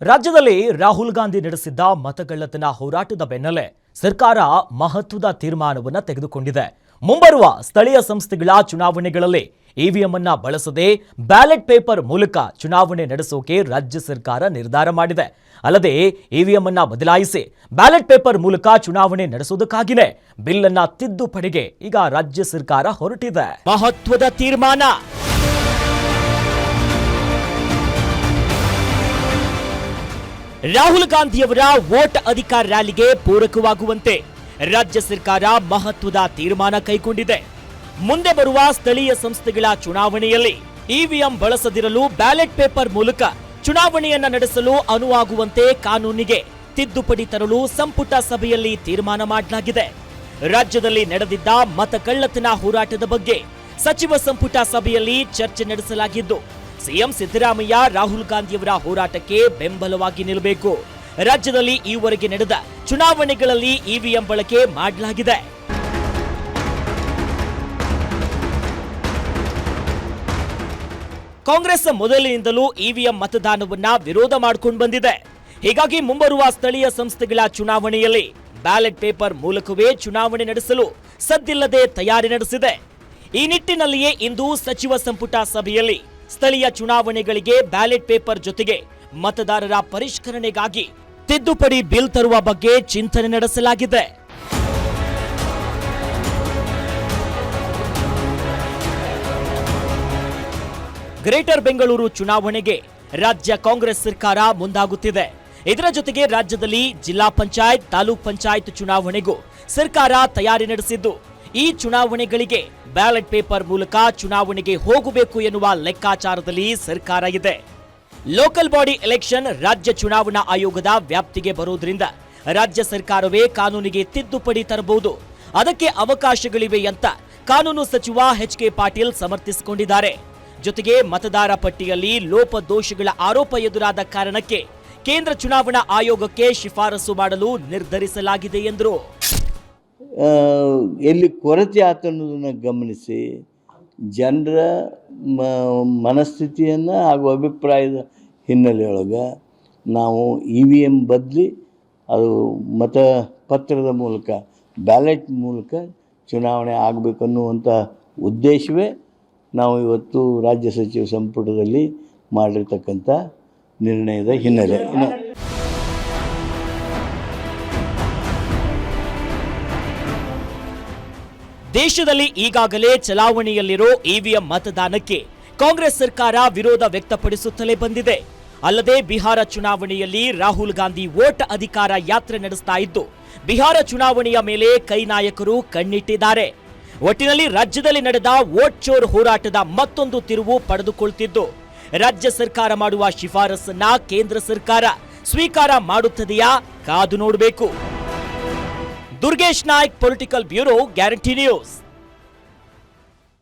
ರಾಜ್ಯದಲ್ಲಿ ರಾಹುಲ್ ಗಾಂಧಿ ನಡೆಸಿದ್ದ ಮತಗಳ್ಳತನ ಹೋರಾಟದ ಬೆನ್ನಲ್ಲೇ ಸರ್ಕಾರ ಮಹತ್ವದ ತೀರ್ಮಾನವನ್ನು ತೆಗೆದುಕೊಂಡಿದೆ. ಮುಂಬರುವ ಸ್ಥಳೀಯ ಸಂಸ್ಥೆಗಳ ಚುನಾವಣೆಗಳಲ್ಲಿ ಇವಿಎಂ ಅನ್ನು ಬಳಸದೆ ಬ್ಯಾಲೆಟ್ ಪೇಪರ್ ಮೂಲಕ ಚುನಾವಣೆ ನಡೆಸೋಕೆ ರಾಜ್ಯ ಸರ್ಕಾರ ನಿರ್ಧಾರ ಮಾಡಿದೆ. ಅಲ್ಲದೆ ಇವಿಎಂ ಅನ್ನು ಬದಲಾಯಿಸಿ ಬ್ಯಾಲೆಟ್ ಪೇಪರ್ ಮೂಲಕ ಚುನಾವಣೆ ನಡೆಸೋದಕ್ಕಾಗಿಯೇ ಬಿಲ್ ಅನ್ನು ತಿದ್ದುಪಡಿಗೆ ಈಗ ರಾಜ್ಯ ಸರ್ಕಾರ ಹೊರಟಿದೆ. ಮಹತ್ವದ ತೀರ್ಮಾನ. ರಾಹುಲ್ ಗಾಂಧಿಯವರ ವೋಟ್ ಅಧಿಕಾರ ರ್ಯಾಲಿಗೆ ಪೂರಕವಾಗುವಂತೆ ರಾಜ್ಯ ಸರ್ಕಾರ ಮಹತ್ವದ ತೀರ್ಮಾನ ಕೈಗೊಂಡಿದೆ. ಮುಂದೆ ಬರುವ ಸ್ಥಳೀಯ ಸಂಸ್ಥೆಗಳ ಚುನಾವಣೆಯಲ್ಲಿ ಇವಿಎಂ ಬಳಸದಿರಲು ಬ್ಯಾಲೆಟ್ ಪೇಪರ್ ಮೂಲಕ ಚುನಾವಣೆಯನ್ನ ನಡೆಸಲು ಅನುವಾಗುವಂತೆ ಕಾನೂನಿಗೆ ತಿದ್ದುಪಡಿ ತರಲು ಸಂಪುಟ ಸಭೆಯಲ್ಲಿ ತೀರ್ಮಾನ ಮಾಡಲಾಗಿದೆ. ರಾಜ್ಯದಲ್ಲಿ ನಡೆದಿದ್ದ ಮತಕಳ್ಳತನ ಹೋರಾಟದ ಬಗ್ಗೆ ಸಚಿವ ಸಂಪುಟ ಸಭೆಯಲ್ಲಿ ಚರ್ಚೆ ನಡೆಸಲಾಗಿದ್ದು, ಸಿಎಂ ಸಿದ್ದರಾಮಯ್ಯ ರಾಹುಲ್ ಗಾಂಧಿಯವರ ಹೋರಾಟಕ್ಕೆ ಬೆಂಬಲವಾಗಿ ನಿಲ್ಲಬೇಕು. ರಾಜ್ಯದಲ್ಲಿ ಈವರೆಗೆ ನಡೆದ ಚುನಾವಣೆಗಳಲ್ಲಿ ಇವಿಎಂ ಬಳಕೆ ಮಾಡಲಾಗಿದೆ. ಕಾಂಗ್ರೆಸ್ ಮೊದಲಿನಿಂದಲೂ ಇವಿಎಂ ಮತದಾನವನ್ನ ವಿರೋಧ ಮಾಡಿಕೊಂಡು ಬಂದಿದೆ. ಹೀಗಾಗಿ ಮುಂಬರುವ ಸ್ಥಳೀಯ ಸಂಸ್ಥೆಗಳ ಚುನಾವಣೆಯಲ್ಲಿ ಬ್ಯಾಲೆಟ್ ಪೇಪರ್ ಮೂಲಕವೇ ಚುನಾವಣೆ ನಡೆಸಲು ಸದ್ದಿಲ್ಲದೆ ತಯಾರಿ ನಡೆಸಿದೆ. ಈ ನಿಟ್ಟಿನಲ್ಲಿಯೇ ಇಂದು ಸಚಿವ ಸಂಪುಟ ಸಭೆಯಲ್ಲಿ ಸ್ಥಳೀಯ ಚುನಾವಣೆಗಳಿಗೆ ಬ್ಯಾಲೆಟ್ ಪೇಪರ್ ಜೊತೆಗೆ ಮತದಾರರ ಪರಿಷ್ಕರಣೆಗಾಗಿ ತಿದ್ದುಪಡಿ ಬಿಲ್ ತರುವ ಬಗ್ಗೆ ಚಿಂತನೆ ನಡೆಸಲಾಗಿದೆ. ಗ್ರೇಟರ್ ಬೆಂಗಳೂರು ಚುನಾವಣೆಗೆ ರಾಜ್ಯ ಕಾಂಗ್ರೆಸ್ ಸರ್ಕಾರ ಮುಂದಾಗುತ್ತಿದೆ. ಇದರ ಜೊತೆಗೆ ರಾಜ್ಯದಲ್ಲಿ ಜಿಲ್ಲಾ ಪಂಚಾಯತ್, ತಾಲೂಕ್ ಪಂಚಾಯತ್ ಚುನಾವಣೆಗೂ ಸರ್ಕಾರ ತಯಾರಿ ನಡೆಸಿದ್ದು, ಈ ಚುನಾವಣೆಗಳಿಗೆ ಬ್ಯಾಲೆಟ್ ಪೇಪರ್ ಮೂಲಕ ಚುನಾವಣೆಗೆ ಹೋಗಬೇಕು ಎನ್ನುವ ಲೆಕ್ಕಾಚಾರದಲ್ಲಿ ಸರ್ಕಾರ ಇದೆ. ಲೋಕಲ್ ಬಾಡಿ ಎಲೆಕ್ಷನ್ ರಾಜ್ಯ ಚುನಾವಣಾ ಆಯೋಗದ ವ್ಯಾಪ್ತಿಗೆ ಬರುವುದರಿಂದ ರಾಜ್ಯ ಸರ್ಕಾರವೇ ಕಾನೂನಿಗೆ ತಿದ್ದುಪಡಿ ತರಬಹುದು. ಅದಕ್ಕೆ ಅವಕಾಶಗಳಿವೆ ಅಂತ ಕಾನೂನು ಸಚಿವ ಎಚ್.ಕೆ. ಪಾಟೀಲ್ ಸಮರ್ಥಿಸಿಕೊಂಡಿದ್ದಾರೆ. ಜೊತೆಗೆ ಮತದಾರ ಪಟ್ಟಿಯಲ್ಲಿ ಲೋಪದೋಷಗಳ ಆರೋಪ ಎದುರಾದ ಕಾರಣಕ್ಕೆ ಕೇಂದ್ರ ಚುನಾವಣಾ ಆಯೋಗಕ್ಕೆ ಶಿಫಾರಸು ಮಾಡಲು ನಿರ್ಧರಿಸಲಾಗಿದೆ ಎಂದರು. ಎಲ್ಲಿ ಕೊರತೆ ಆತ ಅನ್ನೋದನ್ನು ಗಮನಿಸಿ ಜನರ ಮನಸ್ಥಿತಿಯನ್ನು ಹಾಗೂ ಅಭಿಪ್ರಾಯದ ಹಿನ್ನೆಲೆಯೊಳಗೆ ನಾವು ಇವಿಎಂ ಬದಲಿ ಅದು ಮತಪತ್ರದ ಮೂಲಕ ಬ್ಯಾಲೆಟ್ ಮೂಲಕ ಚುನಾವಣೆ ಆಗಬೇಕನ್ನುವಂಥ ಉದ್ದೇಶವೇ ನಾವು ಇವತ್ತು ರಾಜ್ಯ ಸಚಿವ ಸಂಪುಟದಲ್ಲಿ ಮಾಡಿರ್ತಕ್ಕಂಥ ನಿರ್ಣಯದ ಹಿನ್ನೆಲೆ. ದೇಶದಲ್ಲಿ ಈಗಾಗಲೇ ಚಲಾವಣೆಯಲ್ಲಿರೋ ಇವಿಎಂ ಮತದಾನಕ್ಕೆ ಕಾಂಗ್ರೆಸ್ ಸರ್ಕಾರ ವಿರೋಧ ವ್ಯಕ್ತಪಡಿಸುತ್ತಲೇ ಬಂದಿದೆ. ಅಲ್ಲದೆ ಬಿಹಾರ ಚುನಾವಣೆಯಲ್ಲಿ ರಾಹುಲ್ ಗಾಂಧಿ ವೋಟ್ ಅಧಿಕಾರ ಯಾತ್ರೆ ನಡೆಸ್ತಾ ಇದ್ದು, ಬಿಹಾರ ಚುನಾವಣೆಯ ಮೇಲೆ ಕೈ ನಾಯಕರು ಕಣ್ಣಿಟ್ಟಿದ್ದಾರೆ. ಒಟ್ಟಿನಲ್ಲಿ ರಾಜ್ಯದಲ್ಲಿ ನಡೆದ ವೋಟ್ ಚೋರ್ ಹೋರಾಟದ ಮತ್ತೊಂದು ತಿರುವು ಪಡೆದುಕೊಳ್ತಿದ್ದು, ರಾಜ್ಯ ಸರ್ಕಾರ ಮಾಡುವ ಶಿಫಾರಸನ್ನ ಕೇಂದ್ರ ಸರ್ಕಾರ ಸ್ವೀಕಾರ ಮಾಡುತ್ತದೆಯಾ ಕಾದು ನೋಡಬೇಕು. Durgesh Naik, political bureau, guarantee news.